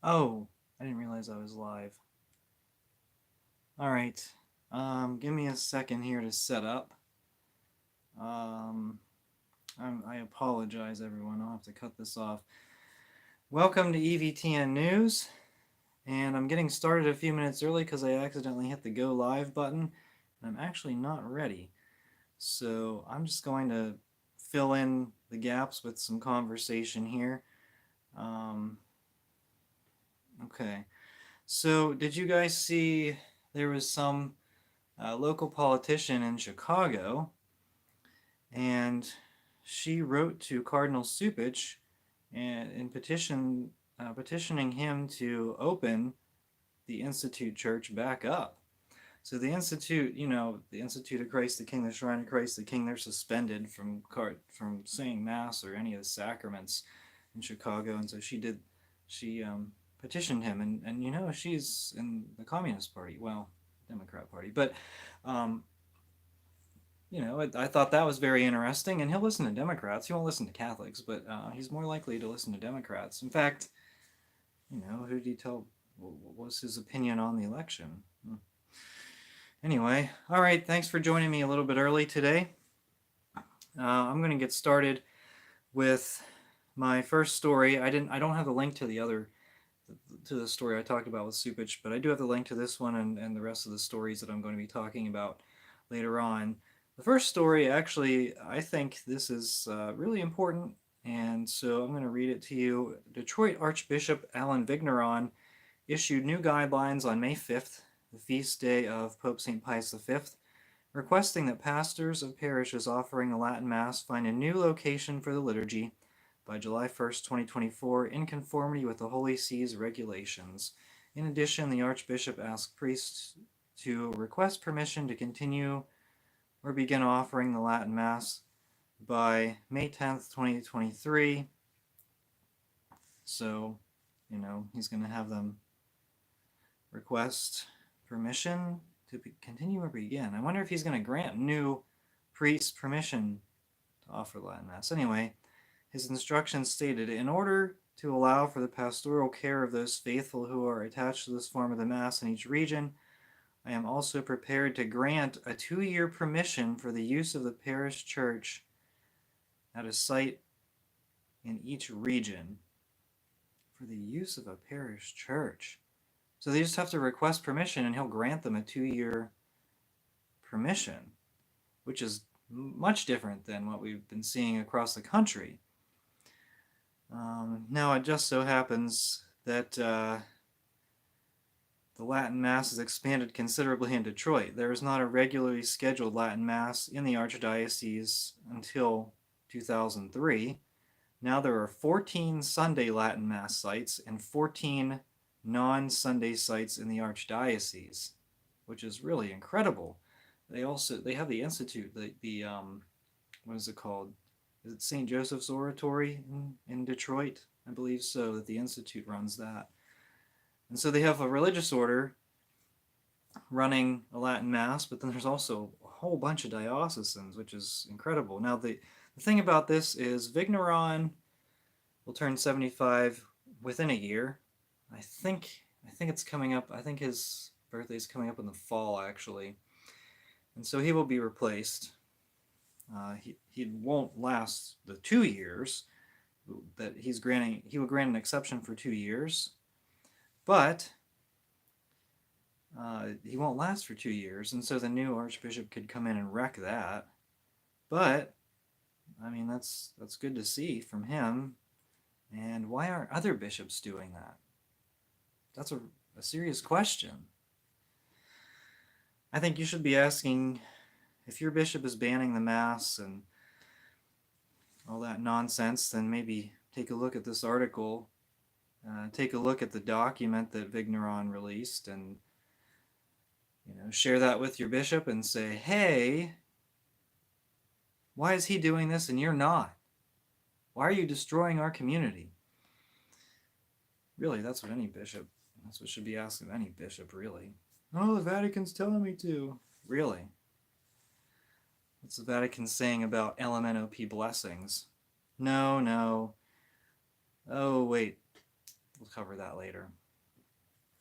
Oh, I didn't realize I was live. All right. Give me a second here to set up. Um, I apologize, everyone. I'll have to cut this off. Welcome to EVTN News. And I'm getting started a few minutes early because I accidentally hit the go live button. And I'm actually not ready. So I'm just going to fill in the gaps with some conversation here. Um, okay. So, did you guys see there was some local politician in Chicago, and she wrote to Cardinal Supich and petitioning him to open the Institute Church back up. So the Institute, the Institute of Christ the King, the Shrine of Christ the King, they're suspended from saying Mass or any of the sacraments in Chicago, and so she petitioned him, and she's in the Communist Party, well, Democrat Party, but um, I thought that was very interesting, and he'll listen to Democrats. He won't listen to Catholics, but he's more likely to listen to Democrats. In fact, who did he tell? What was his opinion on the election? Anyway, all right. Thanks for joining me a little bit early today. I'm going to get started with my first story. I don't have the link to the story I talked about with Supich, but I do have the link to this one and the rest of the stories that I'm going to be talking about later on. The first story, actually, I think this is really important, and so I'm going to read it to you. Detroit Archbishop Alan Vigneron issued new guidelines on May 5th, the feast day of Pope St. Pius V, requesting that pastors of parishes offering the Latin Mass find a new location for the liturgy by July 1st, 2024, in conformity with the Holy See's regulations. In addition, the Archbishop asked priests to request permission to continue or begin offering the Latin Mass by May 10th, 2023. So, he's going to have them request permission to continue or begin. I wonder if he's going to grant new priests permission to offer Latin Mass. Anyway, his instructions stated, in order to allow for the pastoral care of those faithful who are attached to this form of the Mass in each region, I am also prepared to grant a 2-year permission for the use of the parish church at a site in each region. For the use of a parish church. So they just have to request permission and he'll grant them a 2-year permission, which is much different than what we've been seeing across the country. Now it just so happens that the Latin Mass has expanded considerably in Detroit. There is not a regularly scheduled Latin Mass in the Archdiocese until 2003. Now there are 14 Sunday Latin Mass sites and 14 non-Sunday sites in the Archdiocese, which is really incredible. They have the Institute, the what is it called? Is it St. Joseph's Oratory in Detroit? I believe so, that the Institute runs that. And so they have a religious order running a Latin Mass, but then there's also a whole bunch of diocesans, which is incredible. Now, the thing about this is Vigneron will turn 75 within a year. I think it's coming up. I think his birthday is coming up in the fall, actually. And so he will be replaced. He won't last the 2 years that he's granting. He will grant an exception for 2 years, but he won't last for 2 years, and so the new archbishop could come in and wreck that. But I mean, that's good to see from him. And why aren't other bishops doing that? That's a serious question. I think you should be asking, if your bishop is banning the Mass and all that nonsense, then maybe take a look at this article, take a look at the document that Vigneron released, and share that with your bishop and say, hey, why is he doing this and you're not? Why are you destroying our community? Really, that's what should be asked of any bishop, really. Oh, the Vatican's telling me to. Really? What's the Vatican saying about LMNOP blessings? No. Oh, wait. We'll cover that later.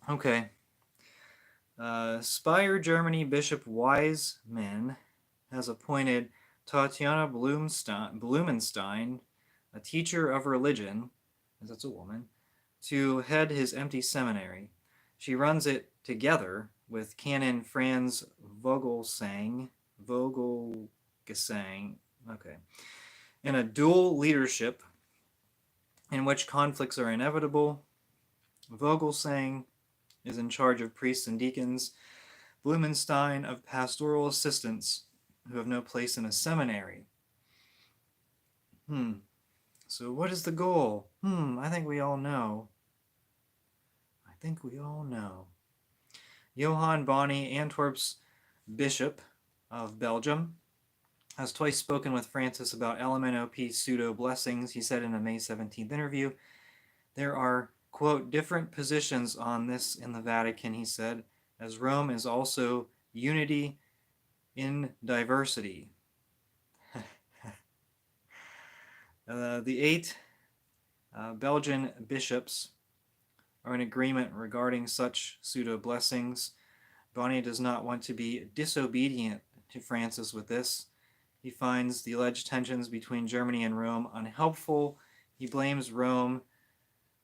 Okay. Speyer, Germany Bishop Wiseman has appointed Tatiana Blumenstein, a teacher of religion, as that's a woman, to head his empty seminary. She runs it together with Canon Franz Vogelsang, okay, in a dual leadership in which conflicts are inevitable. Vogelsang is in charge of priests and deacons, Blumenstein of pastoral assistants who have no place in a seminary. So what is the goal? I think we all know. Johann Bonny, Antwerp's bishop of Belgium, has twice spoken with Francis about LMNOP pseudo-blessings. He said in a May 17th interview, there are, quote, different positions on this in the Vatican, he said, as Rome is also unity in diversity. The 8 Belgian bishops are in agreement regarding such pseudo-blessings. Bonny does not want to be disobedient to Francis with this. He finds the alleged tensions between Germany and Rome unhelpful. He blames Rome.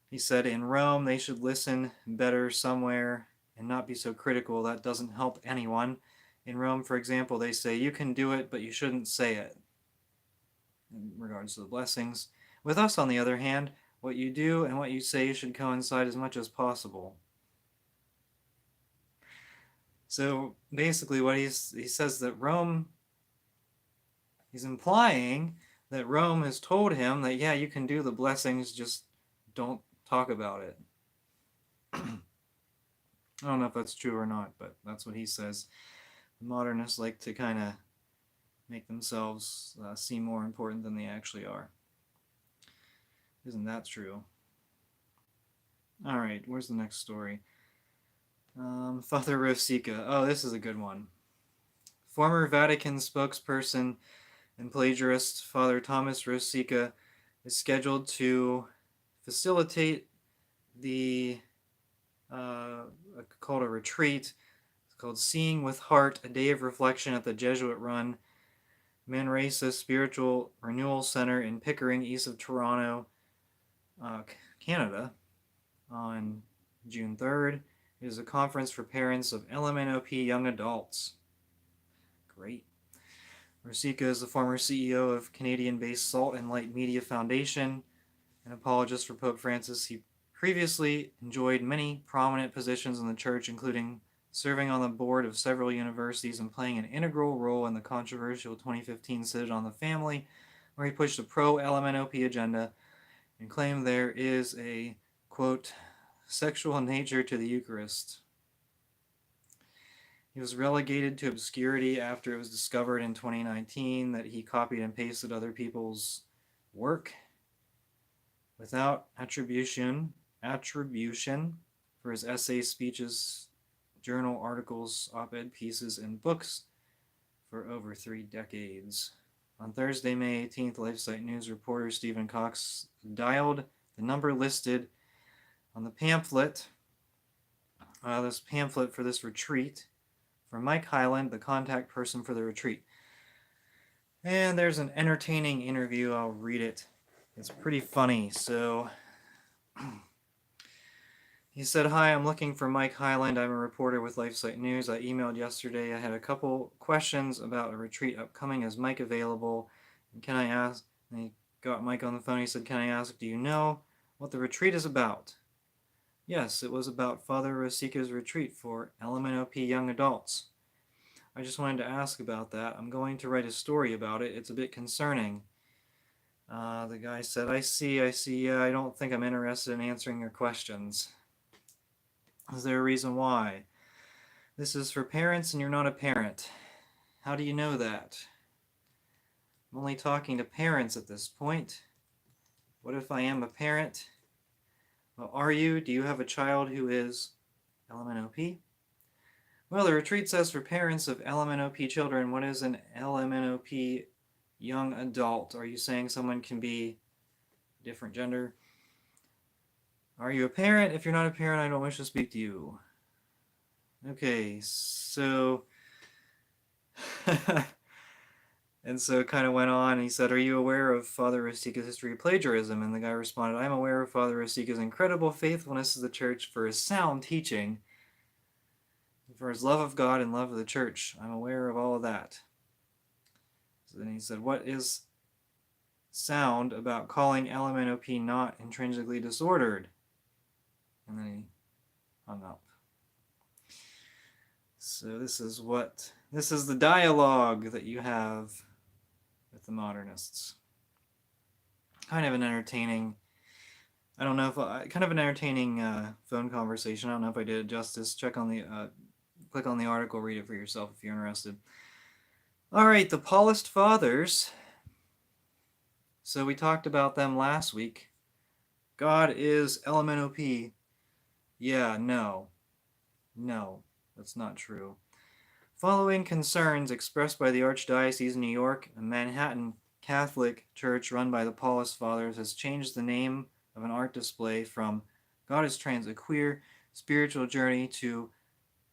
He said, in Rome, they should listen better somewhere and not be so critical. That doesn't help anyone. In Rome, for example, they say, you can do it, but you shouldn't say it, in regards to the blessings. With us, on the other hand, what you do and what you say should coincide as much as possible. So basically what he says that Rome, he's implying that Rome has told him that, yeah, you can do the blessings, just don't talk about it. I don't know if that's true or not, but that's what he says. The modernists like to kind of make themselves seem more important than they actually are. Isn't that true? All right, where's the next story? Father Rosica. Oh, this is a good one. Former Vatican spokesperson and plagiarist Father Thomas Rosica is scheduled to facilitate the called a retreat. It's called Seeing with Heart, a day of reflection at the Jesuit-run Manresa Spiritual Renewal Center in Pickering, east of Toronto, Canada, on June 3rd. It is a conference for parents of LMNOP young adults. Great. Rosica is the former CEO of Canadian-based Salt and Light Media Foundation, an apologist for Pope Francis. He previously enjoyed many prominent positions in the church, including serving on the board of several universities and playing an integral role in the controversial 2015 Synod on the Family, where he pushed a pro-LMNOP agenda and claimed there is a, quote, sexual nature to the Eucharist. He was relegated to obscurity after it was discovered in 2019 that he copied and pasted other people's work without attribution for his essays, speeches, journal articles, op-ed pieces, and books for over 3 decades. On Thursday, May 18th, LifeSite News reporter Stephen Cox dialed the number listed on the pamphlet, this pamphlet for this retreat, for Mike Hyland, the contact person for the retreat. And there's an entertaining interview. I'll read it. It's pretty funny. So he said, hi, I'm looking for Mike Hyland. I'm a reporter with LifeSite News. I emailed yesterday. I had a couple questions about a retreat upcoming. Is Mike available? And can I ask? And he got Mike on the phone. He said, can I ask, do you know what the retreat is about? Yes, it was about Father Rosica's retreat for LMNOP young adults. I just wanted to ask about that. I'm going to write a story about it. It's a bit concerning. The guy said, I see. Yeah, I don't think I'm interested in answering your questions. Is there a reason why? This is for parents and you're not a parent. How do you know that? I'm only talking to parents at this point. What if I am a parent? Well, are you? Do you have a child who is LMNOP? Well, the retreat says for parents of LMNOP children. What is an LMNOP young adult? Are you saying someone can be different gender? Are you a parent? If you're not a parent, I don't wish to speak to you. Okay, so and so it kind of went on. He said, "Are you aware of Father Rosika's history of plagiarism?" And the guy responded, "I'm aware of Father Rosika's incredible faithfulness to the church, for his sound teaching, for his love of God and love of the church. I'm aware of all of that." So then he said, "What is sound about calling LMNOP not intrinsically disordered?" And then he hung up. So this is the dialogue that you have with the modernists. Kind of an entertaining, I don't know if kind of an entertaining phone conversation. I don't know if I did it justice. Click on the article, read it for yourself if you're interested. All right, the Paulist Fathers. So we talked about them last week. God is LMNOP. Yeah, no, that's not true. Following concerns expressed by the Archdiocese of New York, a Manhattan Catholic church run by the Paulist Fathers has changed the name of an art display from God is Trans, a queer spiritual journey, to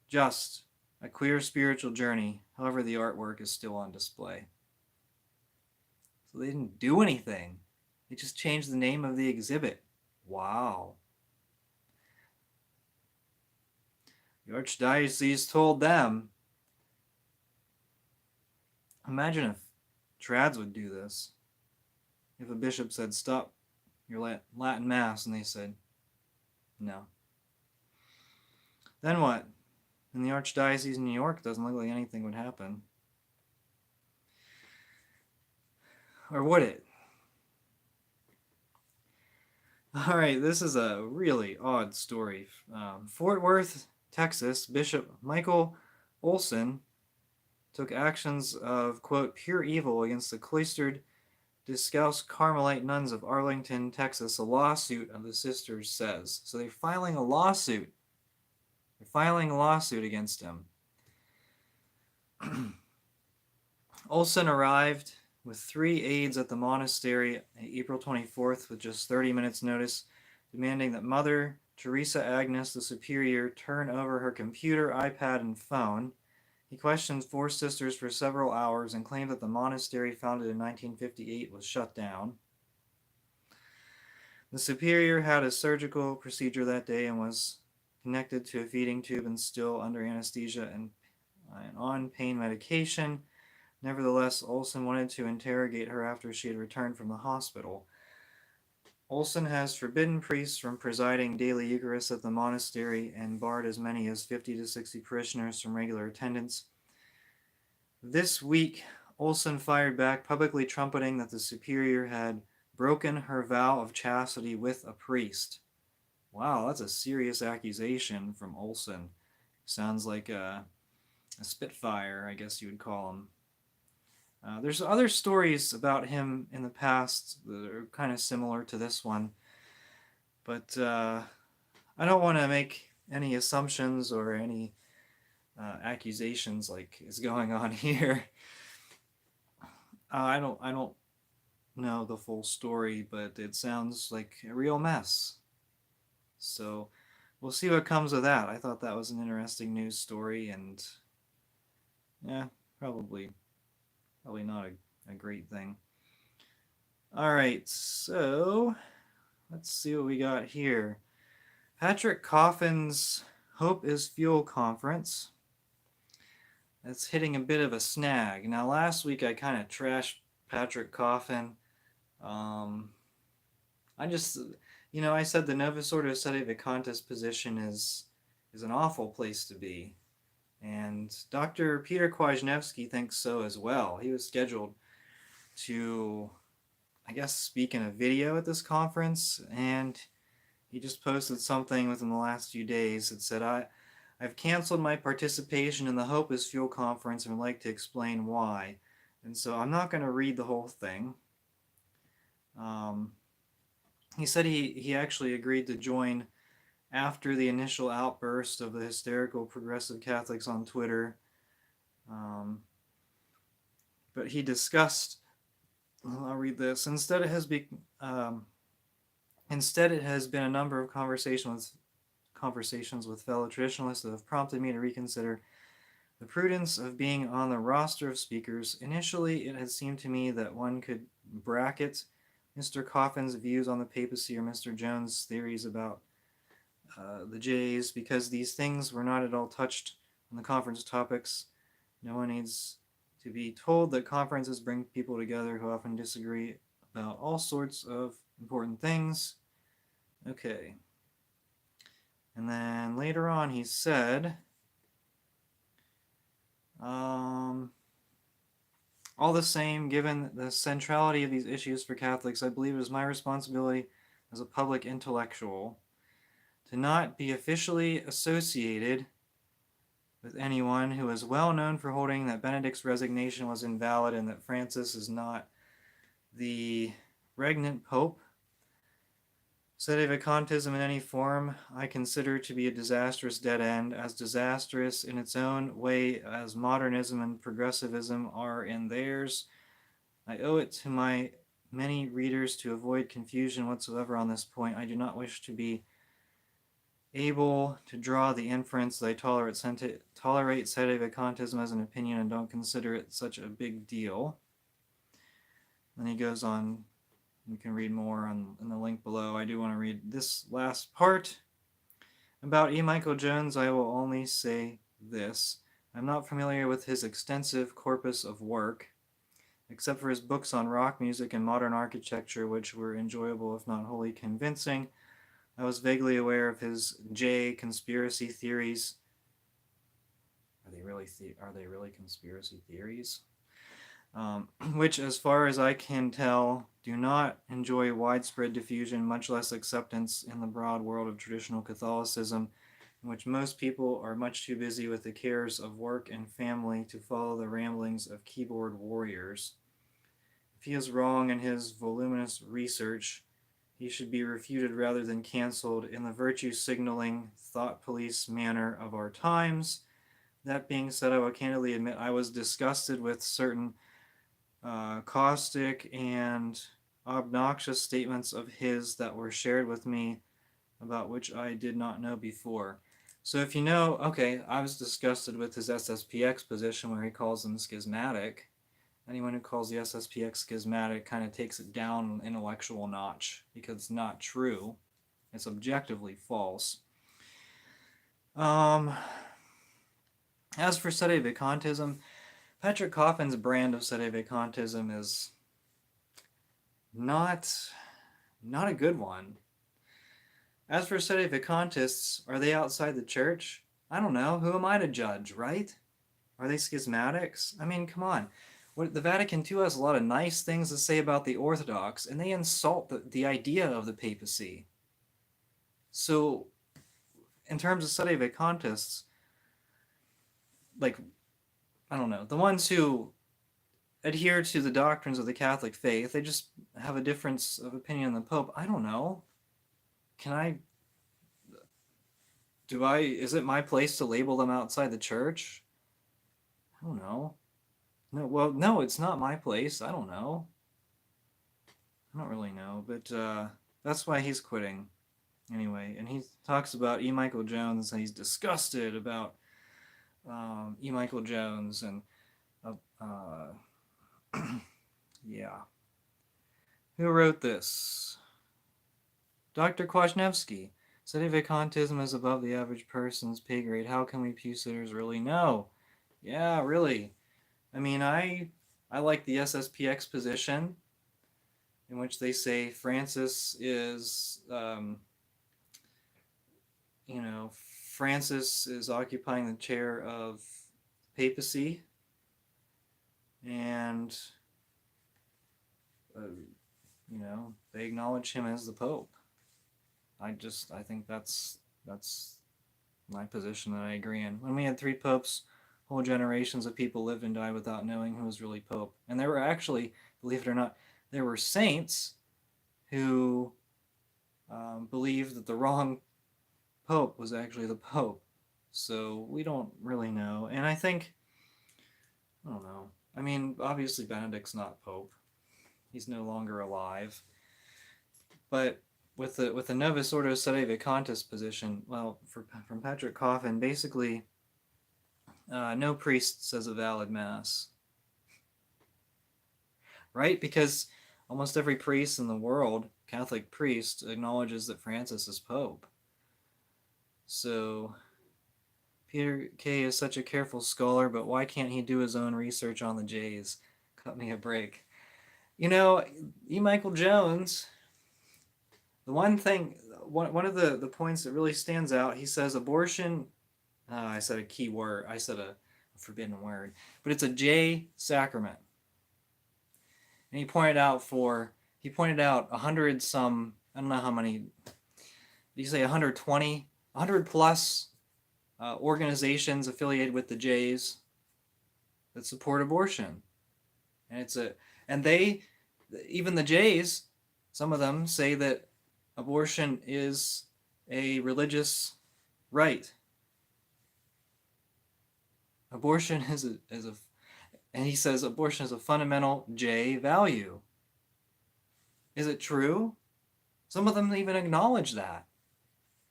just a queer spiritual journey. However, the artwork is still on display. So they didn't do anything. They just changed the name of the exhibit. Wow. The Archdiocese told them. Imagine if trads would do this. If a bishop said, "Stop your Latin Mass," and they said, "No." Then what? In the Archdiocese of New York, it doesn't look like anything would happen. Or would it? All right, this is a really odd story. Fort Worth, Texas, Bishop Michael Olson took actions of, quote, pure evil against the cloistered Discalced Carmelite nuns of Arlington, Texas. A lawsuit of the sisters says. So they're filing a lawsuit. They're filing a lawsuit against him. Olson arrived with 3 aides at the monastery April 24th with just 30 minutes notice, demanding that Mother Teresa Agnes, the superior, turn over her computer, iPad, and phone. He questioned 4 sisters for several hours and claimed that the monastery, founded in 1958, was shut down. The superior had a surgical procedure that day and was connected to a feeding tube and still under anesthesia and on pain medication. Nevertheless, Olson wanted to interrogate her after she had returned from the hospital. Olson has forbidden priests from presiding daily Eucharist at the monastery and barred as many as 50 to 60 parishioners from regular attendance. This week, Olson fired back, publicly trumpeting that the superior had broken her vow of chastity with a priest. Wow, that's a serious accusation from Olson. Sounds like a spitfire, I guess you would call him. There's other stories about him in the past that are kind of similar to this one, but I don't want to make any assumptions or any accusations like is going on here. I don't know the full story, but it sounds like a real mess. So we'll see what comes of that. I thought that was an interesting news story, and yeah, probably not a great thing. All right, so let's see what we got here. Patrick Coffin's Hope is Fuel conference. That's hitting a bit of a snag. Now, last week I kind of trashed Patrick Coffin. I just, I said the Novus Ordo Sedevacantist position is an awful place to be. And Dr. Peter Kwasniewski thinks so as well. He was scheduled to, I guess, speak in a video at this conference, and he just posted something within the last few days that said, I've canceled my participation in the Hope is Fuel conference and would like to explain why. And so I'm not going to read the whole thing. He said he actually agreed to join after the initial outburst of the hysterical progressive Catholics on Twitter. But he discussed, I'll read this, instead it has Instead, it has been a number of conversations with fellow traditionalists that have prompted me to reconsider the prudence of being on the roster of speakers. Initially, it had seemed to me that one could bracket Mr. Coffin's views on the papacy or Mr. Jones' theories about the Jays because these things were not at all touched on the conference topics. No one needs to be told that conferences bring people together who often disagree about all sorts of important things. Okay. And then later on, he said, all the same, given the centrality of these issues for Catholics, I believe it is my responsibility as a public intellectual to not be officially associated with anyone who is well known for holding that Benedict's resignation was invalid and that Francis is not the regnant pope. Sedevacantism in any form I consider to be a disastrous dead end, as disastrous in its own way as modernism and progressivism are in theirs. I owe it to my many readers to avoid confusion whatsoever on this point. I do not wish to be able to draw the inference that I tolerate sedevacantism as an opinion and don't consider it such a big deal. Then he goes on. You can read more in the link below. I do want to read this last part. About E. Michael Jones, I will only say this. I'm not familiar with his extensive corpus of work, except for his books on rock music and modern architecture, which were enjoyable if not wholly convincing. I was vaguely aware of his J conspiracy theories. Are they really conspiracy theories? Which, as far as I can tell, do not enjoy widespread diffusion, much less acceptance in the broad world of traditional Catholicism, in which most people are much too busy with the cares of work and family to follow the ramblings of keyboard warriors. If he is wrong in his voluminous research, he should be refuted rather than canceled in the virtue-signaling, thought-police manner of our times. That being said, I will candidly admit I was disgusted with certain caustic and obnoxious statements of his that were shared with me about which I did not know before. So if you know, okay, I was disgusted with his SSPX position where he calls them schismatic. Anyone who calls the SSPX schismatic kind of takes it down an intellectual notch because it's not true. It's objectively false. As for sedevacantism, Patrick Coffin's brand of sedevacantism is not a good one. As for sedevacantists, are they outside the church? I don't know. Who am I to judge, right? Are they schismatics? I mean, come on. The Vatican II has a lot of nice things to say about the Orthodox, and they insult the idea of the papacy. So, in terms of sedevacantists, like, I don't know, the ones who adhere to the doctrines of the Catholic faith, they just have a difference of opinion on the Pope. I don't know. Is it my place to label them outside the church? I don't know. No, it's not my place. I don't know. I don't really know, but that's why he's quitting. Anyway, and he talks about E. Michael Jones, and he's disgusted about E. Michael Jones, and yeah. Who wrote this? Dr. Kwasniewski. Sedevacantism is above the average person's pay grade. How can we pew sitters really know? Yeah, really. I mean, I like the SSPX position, in which they say Francis is, Francis is occupying the chair of papacy, and, they acknowledge him as the Pope. I think that's my position that I agree in. When we had 3 popes, whole generations of people lived and died without knowing who was really Pope. And there were actually, believe it or not, there were saints who believed that the wrong Pope was actually the Pope. So we don't really know. And I think, I don't know. I mean, obviously Benedict's not Pope. He's no longer alive. But with the Novus Ordo Sedevacantis position, well, from Patrick Coffin, basically, no priest says a valid mass, right? Because almost every priest in the world, Catholic priest, acknowledges that Francis is Pope. So Peter Kay is such a careful scholar, but why can't he do his own research on the Jays? Cut me a break. You know, E. Michael Jones, the one of the points that really stands out, he says abortion, I said a key word, I said a forbidden word, but it's a J sacrament. And he pointed out 100 some, I don't know how many, did you say 120, 100 plus organizations affiliated with the Jays that support abortion. And even the Jays, some of them say that abortion is a religious right. Abortion and he says abortion is a fundamental J value. Is it true? Some of them even acknowledge that.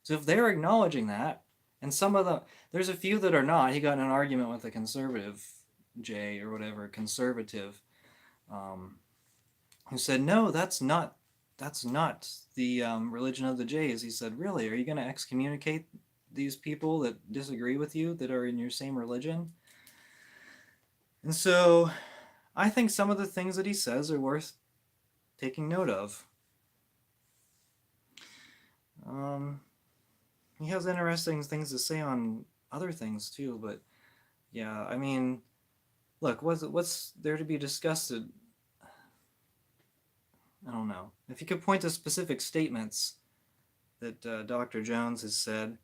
So if they're acknowledging that, and some of them, there's a few that are not. He got in an argument with a conservative J or whatever, conservative, who said, no, that's not the religion of the Jays. He said, really, are you going to excommunicate these people that disagree with you, that are in your same religion? And so I think some of the things that he says are worth taking note of. He has interesting things to say on other things too, but yeah, I mean, look, what's there to be discussed? I don't know. If you could point to specific statements that Dr. Jones has said,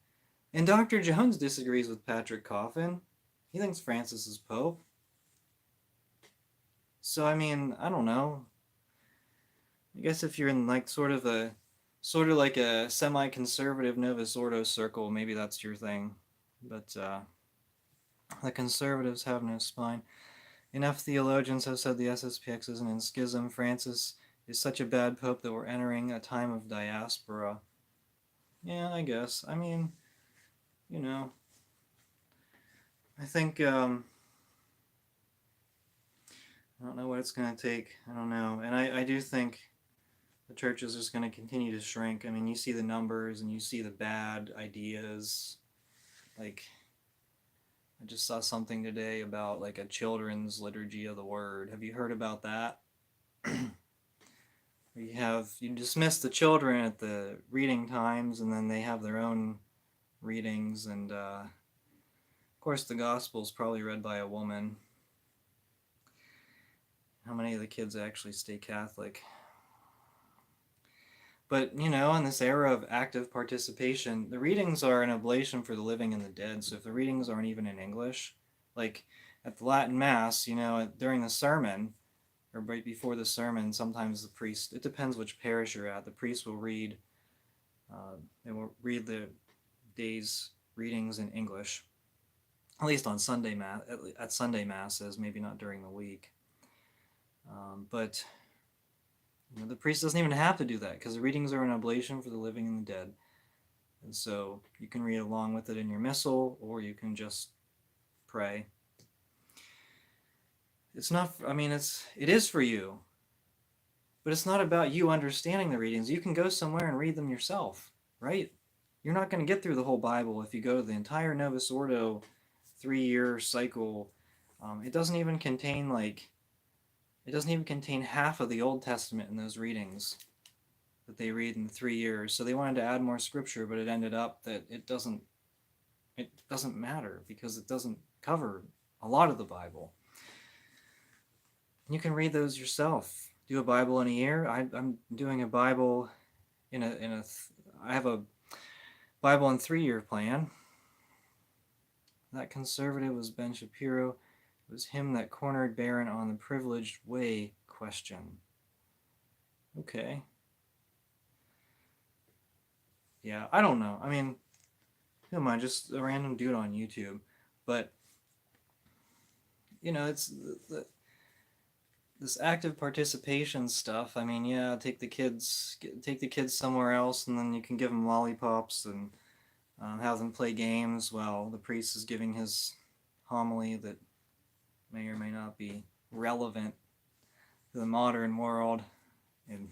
and Dr. Jones disagrees with Patrick Coffin. He thinks Francis is Pope. So I mean, I don't know. I guess if you're in like sort of like a semi-conservative Novus Ordo circle, maybe that's your thing. But the conservatives have no spine. Enough theologians have said the SSPX isn't in schism. Francis is such a bad pope that we're entering a time of diaspora. Yeah, I guess. I mean, you know, I think, I don't know what it's going to take. I don't know. And I do think the church is just going to continue to shrink. I mean, you see the numbers and you see the bad ideas. Like, I just saw something today about like a children's liturgy of the word. Have you heard about that? You dismiss the children at the reading times, and then they have their own readings, and of course the gospel's probably read by a woman. How many of the kids actually stay Catholic? But, you know, in this era of active participation, the readings are an oblation for the living and the dead. So if the readings aren't even in English, like at the Latin Mass, you know, during the sermon, or right before the sermon, sometimes the priest, it depends which parish you're at, the priest will read the day's readings in English, at least on Sunday Mass, at Sunday Masses, maybe not during the week. But you know, the priest doesn't even have to do that because the readings are an oblation for the living and the dead. And so you can read along with it in your missal, or you can just pray. It's not, I mean, it is for you, but it's not about you understanding the readings. You can go somewhere and read them yourself, right? You're not going to get through the whole Bible if you go to the entire Novus Ordo 3-year cycle. It doesn't even contain half of the Old Testament in those readings that they read in 3 years. So they wanted to add more scripture, but it ended up that it doesn't matter because it doesn't cover a lot of the Bible. You can read those yourself. Do a Bible in a year. I'm doing a Bible I have a Bible in 3-year plan. That conservative was Ben Shapiro. It was him that cornered Barron on the privileged way question. Okay. Yeah, I don't know. I mean, who am I? Just a random dude on YouTube. But, you know, this active participation stuff. I mean, yeah, take the kids somewhere else, and then you can give them lollipops and have them play games while the priest is giving his homily that may or may not be relevant to the modern world. And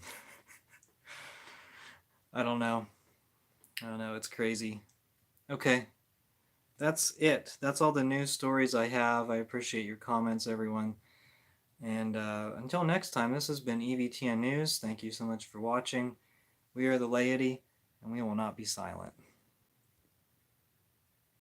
I don't know. I don't know. It's crazy. Okay, that's it. That's all the news stories I have. I appreciate your comments, everyone. And until next time, this has been EVTN News. Thank you so much for watching. We are the laity, and we will not be silent.